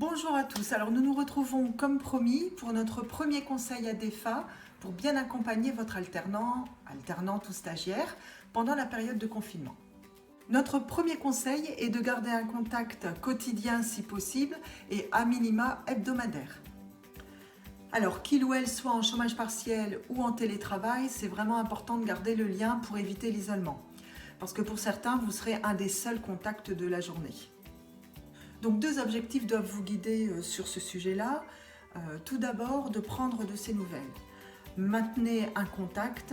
Bonjour à tous, alors nous nous retrouvons comme promis pour notre premier conseil à DEFA pour bien accompagner votre alternant, alternante ou stagiaire pendant la période de confinement. Notre premier conseil est de garder un contact quotidien si possible et à minima hebdomadaire. Alors qu'il ou elle soit en chômage partiel ou en télétravail, c'est vraiment important de garder le lien pour éviter l'isolement. Parce que pour certains, vous serez un des seuls contacts de la journée. Donc deux objectifs doivent vous guider sur ce sujet-là. Tout d'abord, de prendre de ces nouvelles. Maintenez un contact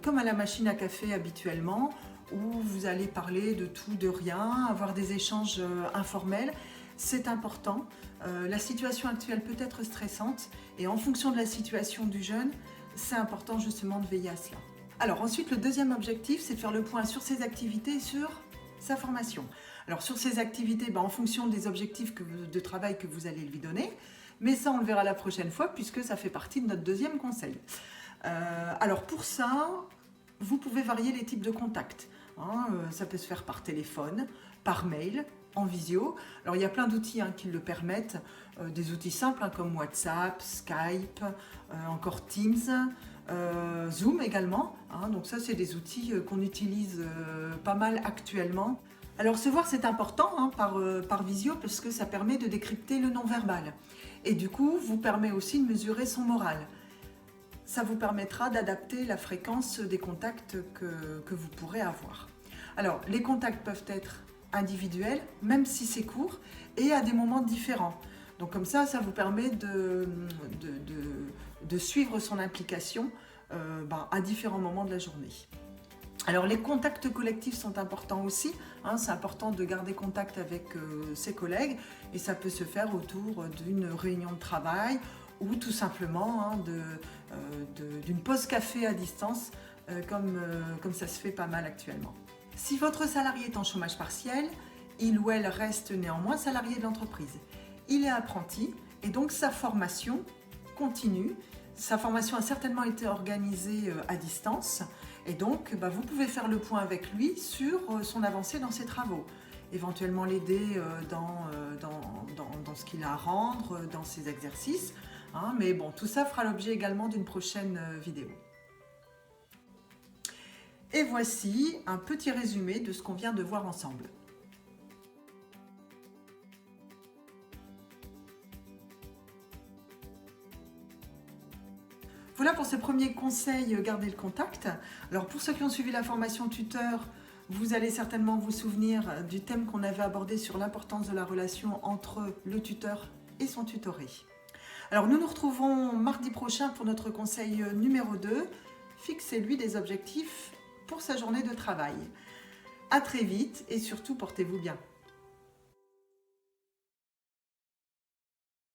comme à la machine à café habituellement, où vous allez parler de tout, de rien, avoir des échanges informels. C'est important. La situation actuelle peut être stressante et en fonction de la situation du jeune, c'est important justement de veiller à cela. Alors ensuite, le deuxième objectif, c'est de faire le point sur ses activités et sur sa formation. Alors sur ces activités, en fonction des objectifs de travail que vous allez lui donner, mais ça on le verra la prochaine fois puisque ça fait partie de notre deuxième conseil. Alors pour ça, vous pouvez varier les types de contacts. Ça peut se faire par téléphone, par mail, en visio. Alors il y a plein d'outils qui le permettent, des outils simples comme WhatsApp, Skype, encore Teams, Zoom également. Donc ça c'est des outils qu'on utilise pas mal actuellement. Alors se voir c'est important par visio parce que ça permet de décrypter le non-verbal et du coup vous permet aussi de mesurer son moral. Ça vous permettra d'adapter la fréquence des contacts que vous pourrez avoir. Alors les contacts peuvent être individuels même si c'est court et à des moments différents. Donc comme ça vous permet de suivre son implication à différents moments de la journée. Alors les contacts collectifs sont importants aussi, c'est important de garder contact avec ses collègues et ça peut se faire autour d'une réunion de travail ou tout simplement d'une pause café à distance comme ça se fait pas mal actuellement. Si votre salarié est en chômage partiel, il ou elle reste néanmoins salarié de l'entreprise. Il est apprenti et donc sa formation continue. Sa formation a certainement été organisée à distance et donc vous pouvez faire le point avec lui sur son avancée dans ses travaux, éventuellement l'aider dans ce qu'il a à rendre, dans ses exercices, mais bon, tout ça fera l'objet également d'une prochaine vidéo. Et voici un petit résumé de ce qu'on vient de voir ensemble. Voilà pour ce premier conseil, gardez le contact. Alors pour ceux qui ont suivi la formation tuteur, vous allez certainement vous souvenir du thème qu'on avait abordé sur l'importance de la relation entre le tuteur et son tutoré. Alors nous nous retrouvons mardi prochain pour notre conseil numéro 2. Fixez-lui des objectifs pour sa journée de travail. À très vite et surtout portez-vous bien.